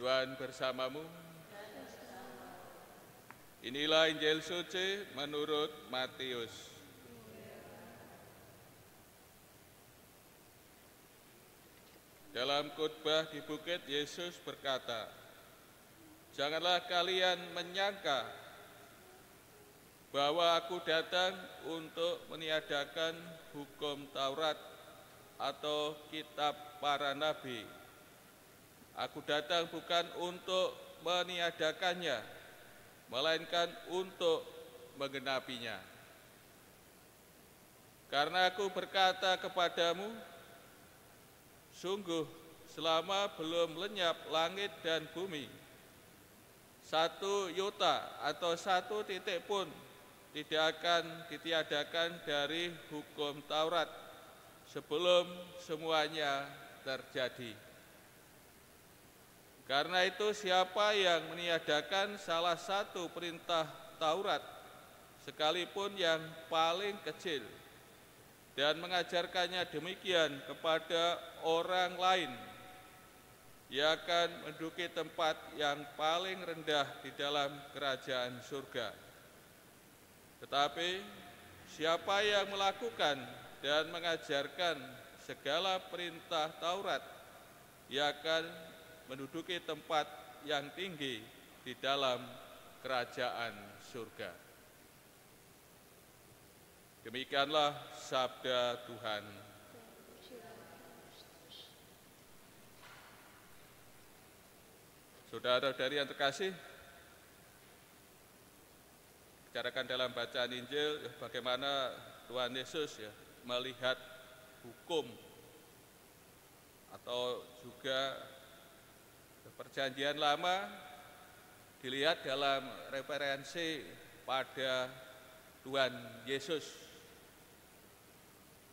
Tuhan bersamamu. Inilah Injil suci menurut Matius. Dalam khotbah di bukit, Yesus berkata, "Janganlah kalian menyangka bahwa aku datang untuk meniadakan hukum Taurat atau kitab para nabi. Aku datang bukan untuk meniadakannya, melainkan untuk menggenapinya. Karena aku berkata kepadamu, sungguh selama belum lenyap langit dan bumi, satu iota atau satu titik pun tidak akan ditiadakan dari hukum Taurat sebelum semuanya terjadi. Karena itu siapa yang meniadakan salah satu perintah Taurat, sekalipun yang paling kecil, dan mengajarkannya demikian kepada orang lain, ia akan menduduki tempat yang paling rendah di dalam kerajaan surga. Tetapi siapa yang melakukan dan mengajarkan segala perintah Taurat, ia akan menduduki tempat yang tinggi di dalam kerajaan surga." Demikianlah sabda Tuhan. Saudara-saudari yang terkasih, bicarakan dalam bacaan Injil bagaimana Tuhan Yesus melihat hukum atau juga Perjanjian Lama dilihat dalam referensi pada Tuhan Yesus,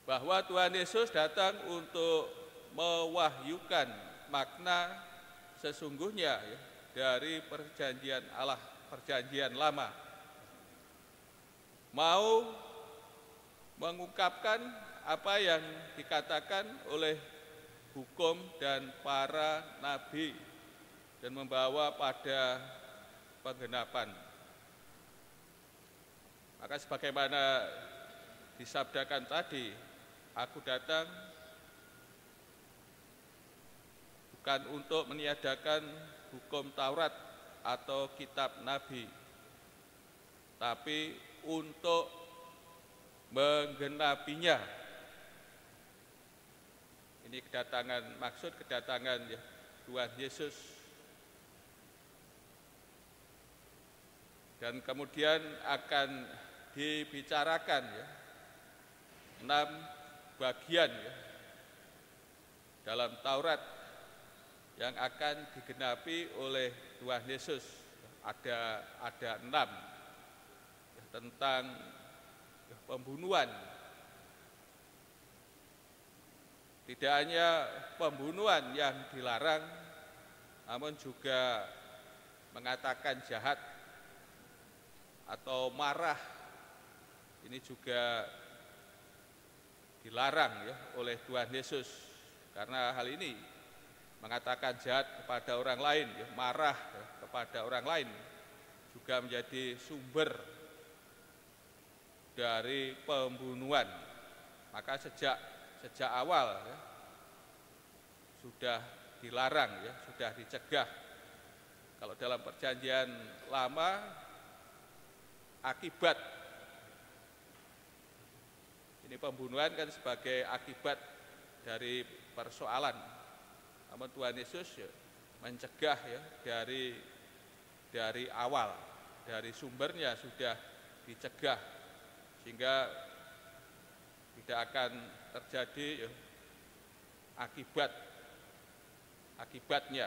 bahwa Tuhan Yesus datang untuk mewahyukan makna sesungguhnya dari perjanjian Allah, perjanjian Lama, mau mengungkapkan apa yang dikatakan oleh hukum dan para nabi dan membawa pada penggenapan. Maka sebagaimana disabdakan tadi, aku datang bukan untuk meniadakan hukum Taurat atau kitab nabi, tapi untuk menggenapinya. Ini maksud kedatangan Tuhan Yesus. Dan kemudian akan dibicarakan 6 bagian dalam Taurat yang akan digenapi oleh Tuhan Yesus. Ada 6 tentang pembunuhan. Tidak hanya pembunuhan yang dilarang, namun juga mengatakan jahat atau marah, ini juga dilarang oleh Tuhan Yesus. Karena hal ini, mengatakan jahat kepada orang lain, marah kepada orang lain, juga menjadi sumber dari pembunuhan. Maka sejak awal sudah dilarang, sudah dicegah. Kalau dalam perjanjian Lama, akibat, ini pembunuhan kan sebagai akibat dari persoalan. Namun Tuhan Yesus mencegah dari awal, dari sumbernya sudah dicegah, sehingga tidak akan terjadi akibatnya.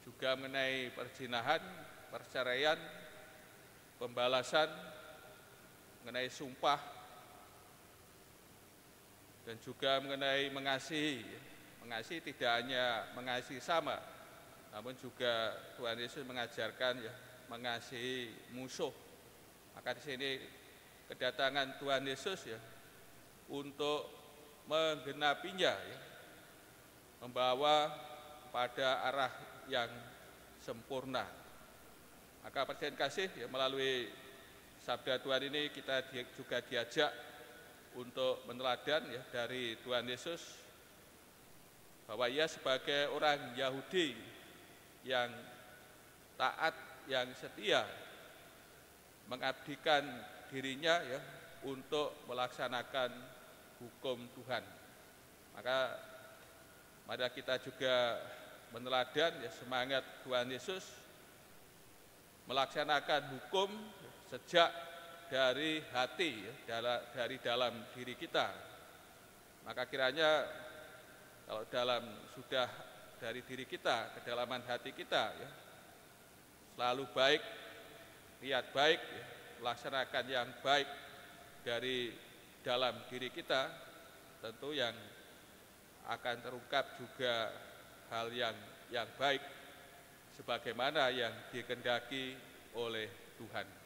Juga mengenai perzinahan, perceraian, pembalasan, mengenai sumpah, dan juga mengenai mengasihi. Mengasihi tidak hanya mengasihi sama, namun juga Tuhan Yesus mengajarkan mengasihi musuh. Maka di sini kedatangan Tuhan Yesus untuk menggenapinya, membawa pada arah yang sempurna. Maka Presiden kasih ya, melalui sabda Tuhan ini kita juga diajak untuk meneladan ya dari Tuhan Yesus bahwa ia sebagai orang Yahudi yang taat, yang setia, mengabdikan dirinya ya untuk melaksanakan hukum Tuhan. Maka mari kita juga meneladan ya semangat Tuhan Yesus melaksanakan hukum sejak dari hati ya, dari dalam diri kita. Maka kiranya kalau sudah dari diri kita, kedalaman hati kita ya, selalu baik, niat baik, ya, melaksanakan yang baik dari dalam diri kita, tentu yang akan terungkap juga hal yang baik sebagaimana yang dikehendaki oleh Tuhan.